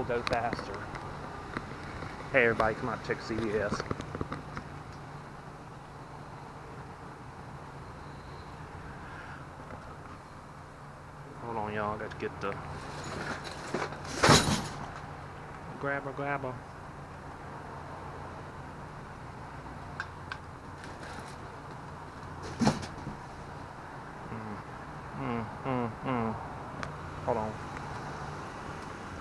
will go faster. Hey everybody, come out and check CVS. Hold on y'all, I got to get the grab her. Hold on.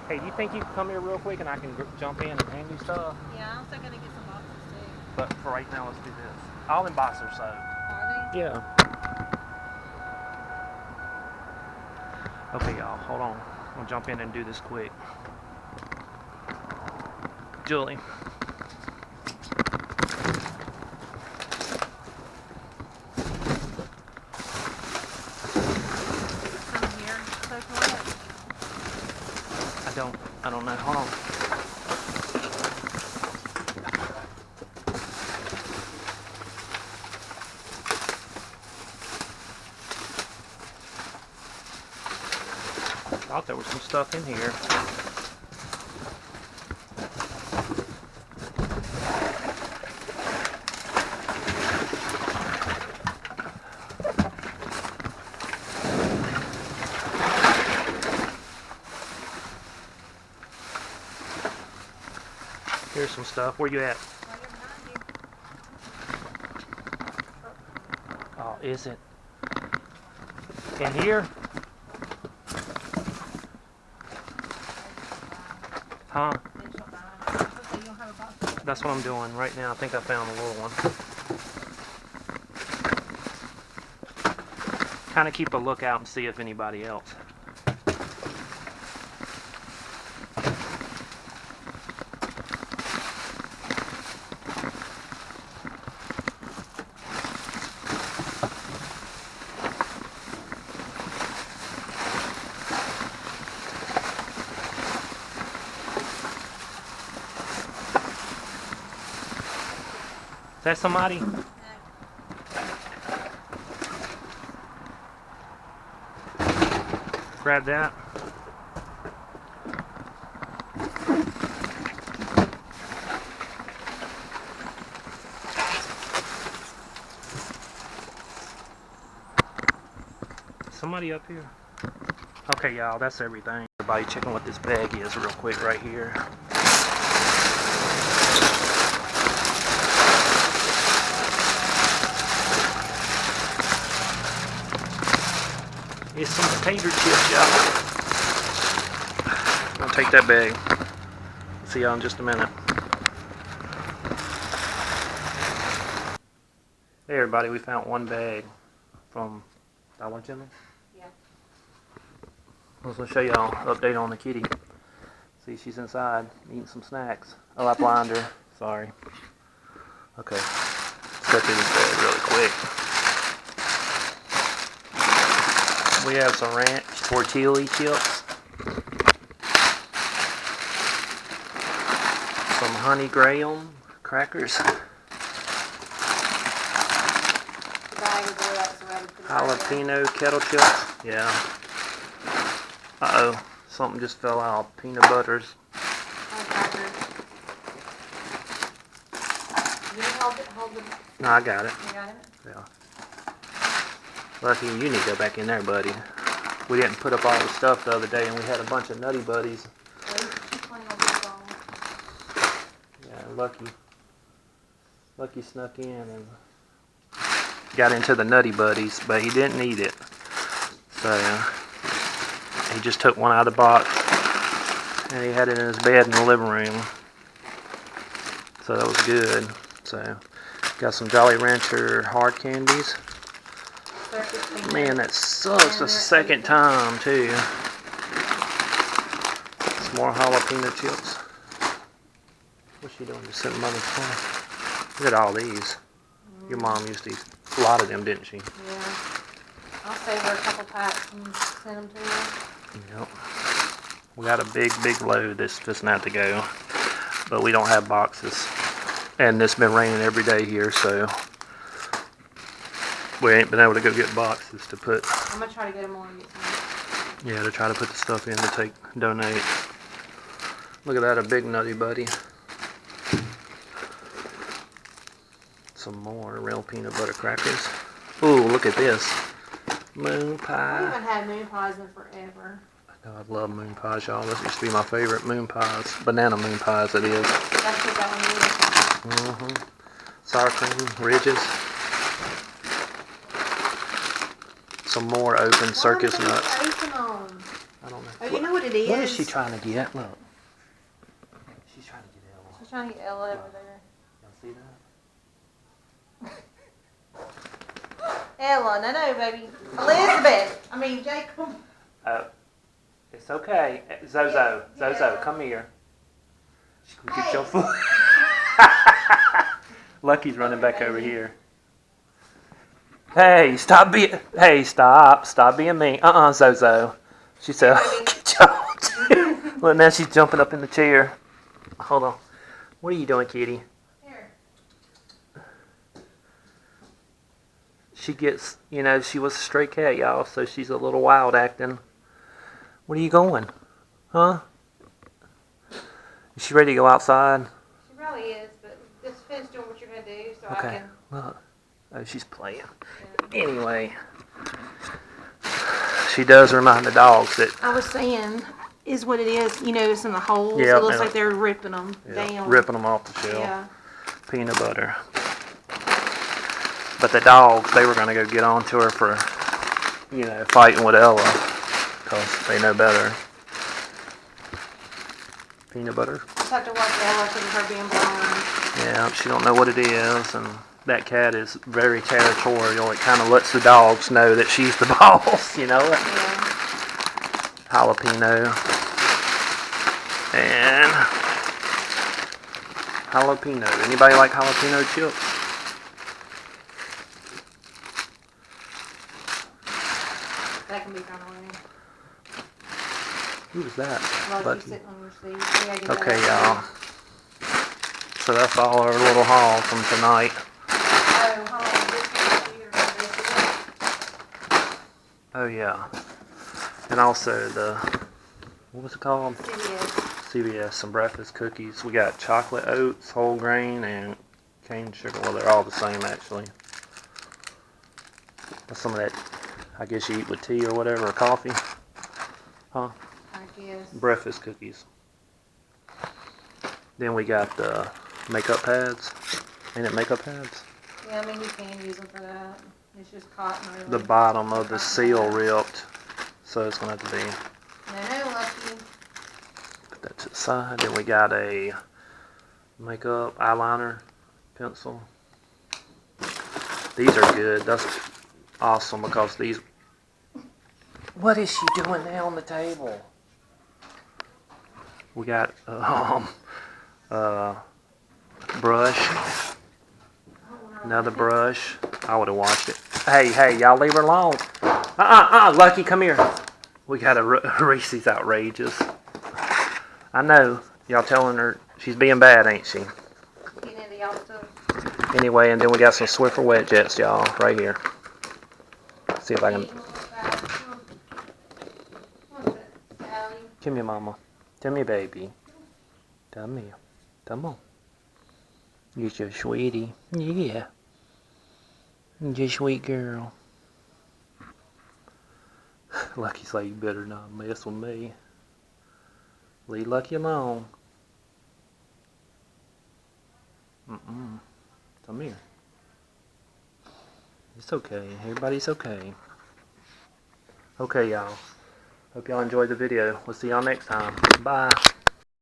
Hey, do you think you can come here real quick and I can jump in and hand you stuff? Yeah, I'm still gonna get some boxes too. But for right now, let's do this. All in boxers, so. Are they? Yeah. Okay, y'all, hold on. I'm gonna jump in and do this quick. Julie. Some here. Soaking wet. I don't know. Hold on. I thought there was some stuff in here. Here's some stuff. Where you at? Right here behind you. Oh, is it? In here? Huh? That's what I'm doing right now. I think I found a little one. Kind of keep a lookout and see if anybody else. Is that somebody? Grab that. Somebody up here. Okay, y'all, that's everything. Everybody checking what this bag is real quick right here. It's some potato chips, y'all. I'll take that bag. See y'all in just a minute. Hey everybody, we found one bag from Dollar General. Yeah. I was going to show y'all an update on the kitty. See, she's inside eating some snacks. Oh, I blind her. Sorry. Okay. Let's go through this bag really quick. We have some ranch tortilla chips. Some honey graham crackers. Jalapeno kettle chips. Yeah. Uh-oh. Something just fell out. Peanut butters. No, I got it. You got it? Yeah. Lucky you need to go back in there, buddy. We didn't put up all the stuff the other day, and we had a bunch of Nutty Buddies. Yeah, Lucky snuck in and got into the Nutty Buddies, but he didn't need it. So he just took one out of the box, and he had it in his bed in the living room. So that was good. So got some Jolly Rancher hard candies. Man, that sucks the second time, too. Some more jalapeno chips. What's she doing? Just sitting by the corner. Look at all these. Your mom used to eat a lot of them, didn't she? Yeah. I'll save her a couple packs and send them to you. Yep. We got a big load that's just not to go. But we don't have boxes. And it's been raining every day here, so we ain't been able to go get boxes to put. I'm going to try to get them more and get some. Yeah, to try to put the stuff in to donate. Look at that, a big nutty buddy. Some more real peanut butter crackers. Ooh, look at this. Moon I pie. haven't had moon pies in forever. Oh, I love moon pies, y'all. This used to be my favorite moon pies. Banana moon pies, it is. That's what that one is. Sour cream, ridges. Some more open circus Why are nuts. they open on? I don't know. Oh, you know what it is? What is she trying to get? Look. She's trying to get Ella. She's trying to get Ella over there. Y'all see that? Ella, no, baby. Elizabeth. I mean, Jacob. Oh, it's okay. Zozo, Yeah. Zozo, come here. She can get your foot. Lucky's running back over here. Hey, stop being. Hey, stop being mean. Zozo. She said, get your. Look, now she's jumping up in the chair. Hold on. What are you doing, kitty? Here. She gets, she was a stray cat, y'all, so she's a little wild acting. Where are you going? Huh? Is she ready to go outside? She probably is, but just finish doing what you're going to do so I Okay. can. Look. Oh, she's playing. Yeah. Anyway. She does remind the dogs that. I was saying, is what it is. You notice in the holes, Yeah, it looks and- like they're ripping them down. Ripping them off the shell. Yeah. Peanut butter. But the dogs, they were going to go get on to her for, fighting with Ella. Because they know better. Peanut butter. Just have to watch Ella because of her being blind. Yeah, she don't know what it is, and that cat is very territorial. It kind of lets the dogs know that she's the boss, Yeah. Jalapeno. And jalapeno. Anybody like jalapeno chips? That can be thrown away. Who's that? Lucky Lucky. sitting on your seat. You gotta get that Okay, out. y'all. So that's all our little haul from tonight. Oh, hold on. This one's here. Oh, yeah. And also what was it called? CVS, some breakfast cookies. We got chocolate oats, whole grain, and cane sugar. Well, they're all the same, actually. That's some of that, I guess you eat with tea or whatever, or coffee. Huh? I guess. Breakfast cookies. Then we got the makeup pads. Ain't it makeup pads? Yeah, I mean, you can use them for that. It's just cotton. Really. The bottom of the Cotton seal pads. ripped. So it's going to have to be. No, Lucky. Put that to the side. Then we got a makeup eyeliner pencil. These are good. That's awesome because these. What is she doing now on the table? We got brush. Another brush. I would have watched it. Hey, y'all leave her alone. Lucky, come here. We got a Reese's Outrageous. I know. Y'all telling her she's being bad, ain't she? Getting into y'all stuff. Anyway, and then we got some Swiffer Wet Jets, y'all, right here. See if I can. What's that, Sally? Come here, mama. Come here, baby. Come here. Come on. You're so sweetie. Yeah. You're a sweet girl. Lucky's like, you better not mess with me. Leave Lucky alone. Come here. It's okay. Everybody's okay. Okay, y'all. Hope y'all enjoyed the video. We'll see y'all next time. Bye.